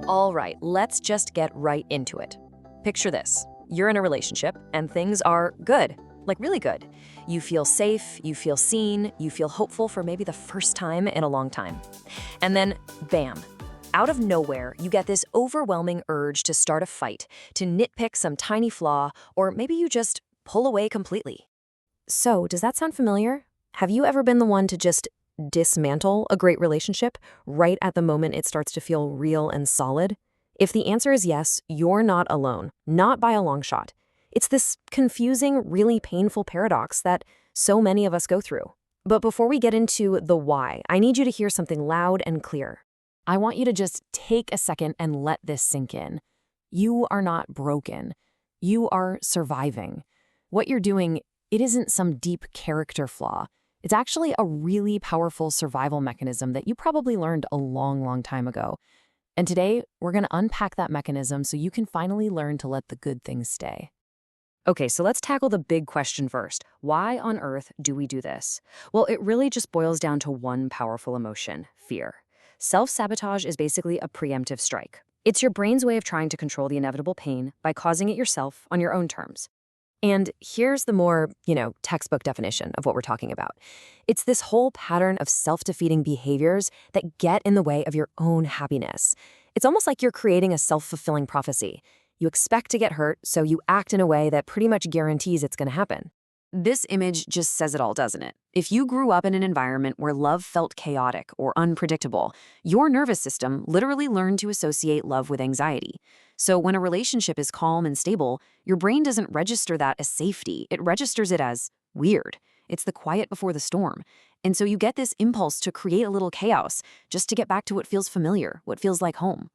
All right, let's just get right into it. Picture this. You're in a relationship and things are good, like really good. You feel safe, you feel seen, you feel hopeful for maybe the first time in a long time. And then, bam, out of nowhere, you get this overwhelming urge to start a fight, to nitpick some tiny flaw, or maybe you just pull away completely. So, does that sound familiar? Have you ever been the one to just dismantle a great relationship right at the moment it starts to feel real and solid? If the answer is yes, you're not alone, not by a long shot. It's this confusing, really painful paradox that so many of us go through. But before we get into the why, I need you to hear something loud and clear. I want you to just take a second and let this sink in. You are not broken. You are surviving. What you're doing, it isn't some deep character flaw. It's actually a really powerful survival mechanism that you probably learned a long, long time ago. And today, we're going to unpack that mechanism so you can finally learn to let the good things stay. Okay, so let's tackle the big question first. Why on earth do we do this? Well, it really just boils down to one powerful emotion: fear. Self-sabotage is basically a preemptive strike. It's your brain's way of trying to control the inevitable pain by causing it yourself on your own terms. And here's the more, textbook definition of what we're talking about. It's this whole pattern of self-defeating behaviors that get in the way of your own happiness. It's almost like you're creating a self-fulfilling prophecy. You expect to get hurt, so you act in a way that pretty much guarantees it's going to happen. This image just says it all, doesn't it? If you grew up in an environment where love felt chaotic or unpredictable, your nervous system literally learned to associate love with anxiety. So when a relationship is calm and stable, your brain doesn't register that as safety. It registers it as weird. It's the quiet before the storm. And so you get this impulse to create a little chaos just to get back to what feels familiar, what feels like home.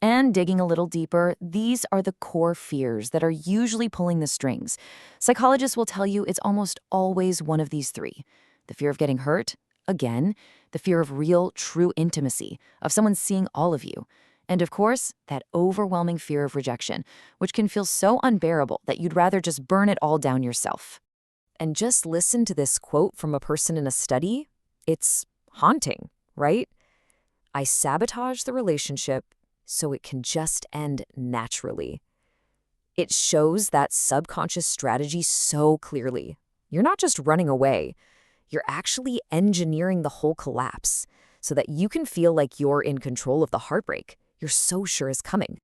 And digging a little deeper, these are the core fears that are usually pulling the strings. Psychologists will tell you it's almost always one of these three. The fear of getting hurt, again, the fear of real, true intimacy, of someone seeing all of you. And of course, that overwhelming fear of rejection, which can feel so unbearable that you'd rather just burn it all down yourself. And just listen to this quote from a person in a study. It's haunting, right? I sabotage the relationship so it can just end naturally. It shows that subconscious strategy so clearly. You're not just running away. You're actually engineering the whole collapse so that you can feel like you're in control of the heartbreak you're so sure is coming.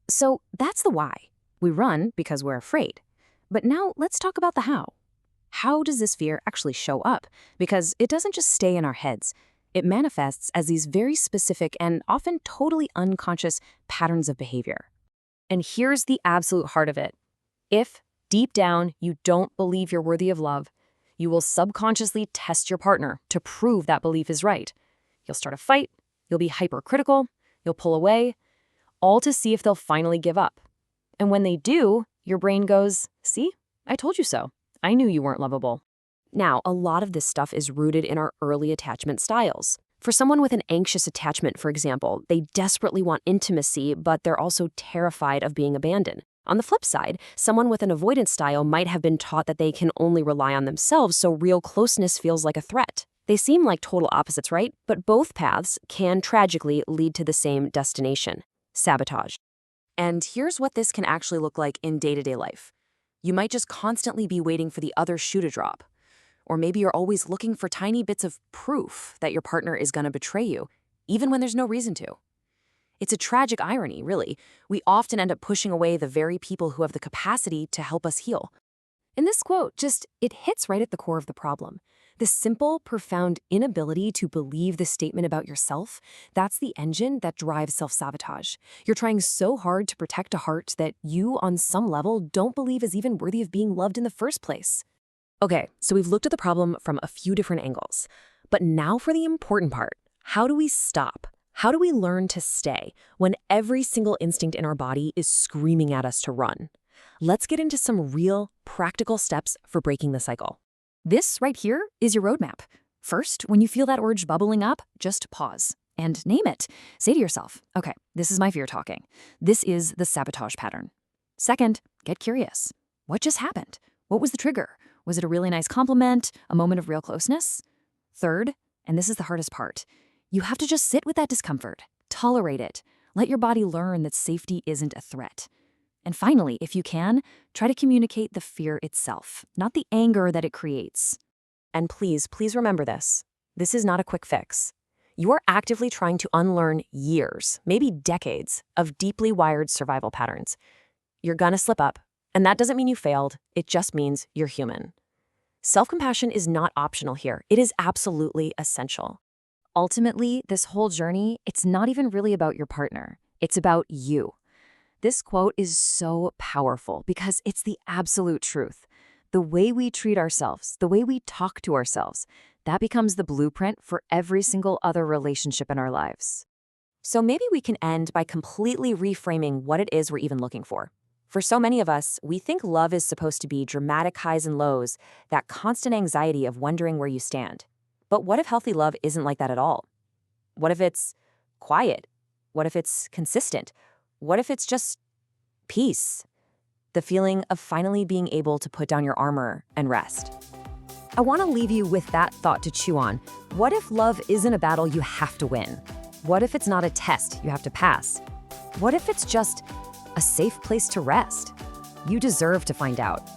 So that's the why. We run because we're afraid. But now let's talk about the how. How does this fear actually show up? Because it doesn't just stay in our heads. It manifests as these very specific and often totally unconscious patterns of behavior. And here's the absolute heart of it. If, deep down, you don't believe you're worthy of love, you will subconsciously test your partner to prove that belief is right. You'll start a fight, you'll be hypercritical, you'll pull away, all to see if they'll finally give up. And when they do, your brain goes, "See, I told you so. I knew you weren't lovable." Now, a lot of this stuff is rooted in our early attachment styles. For someone with an anxious attachment, for example, they desperately want intimacy, but they're also terrified of being abandoned. On the flip side, someone with an avoidance style might have been taught that they can only rely on themselves, so real closeness feels like a threat. They seem like total opposites, right? But both paths can tragically lead to the same destination: sabotage. And here's what this can actually look like in day-to-day life. You might just constantly be waiting for the other shoe to drop. Or maybe you're always looking for tiny bits of proof that your partner is going to betray you, even when there's no reason to. It's a tragic irony, really. We often end up pushing away the very people who have the capacity to help us heal. And this quote it hits right at the core of the problem. The simple, profound inability to believe the statement about yourself, that's the engine that drives self-sabotage. You're trying so hard to protect a heart that you, on some level, don't believe is even worthy of being loved in the first place. Okay, so we've looked at the problem from a few different angles. But now for the important part. How do we stop? How do we learn to stay when every single instinct in our body is screaming at us to run? Let's get into some real, practical steps for breaking the cycle. This right here is your roadmap. First, when you feel that urge bubbling up, just pause and name it. Say to yourself, okay, this is my fear talking. This is the sabotage pattern. Second, get curious. What just happened? What was the trigger? Was it a really nice compliment? A moment of real closeness? Third, and this is the hardest part, you have to just sit with that discomfort, tolerate it, Let your body learn that safety isn't a threat. And finally, if you can, try to communicate the fear itself, not the anger that it creates. And please remember this. This is not a quick fix. You are actively trying to unlearn years, maybe decades, of deeply wired survival patterns. You're gonna slip up, and that doesn't mean you failed, it just means you're human. Self-compassion is not optional here, it is absolutely essential. Ultimately, this whole journey, it's not even really about your partner. It's about you. This quote is so powerful because it's the absolute truth. The way we treat ourselves, the way we talk to ourselves, that becomes the blueprint for every single other relationship in our lives. So maybe we can end by completely reframing what it is we're even looking for. For so many of us, we think love is supposed to be dramatic highs and lows, that constant anxiety of wondering where you stand. But what if healthy love isn't like that at all? What if it's quiet? What if it's consistent? What if it's just peace? The feeling of finally being able to put down your armor and rest. I want to leave you with that thought to chew on. What if love isn't a battle you have to win? What if it's not a test you have to pass? What if it's just a safe place to rest? You deserve to find out.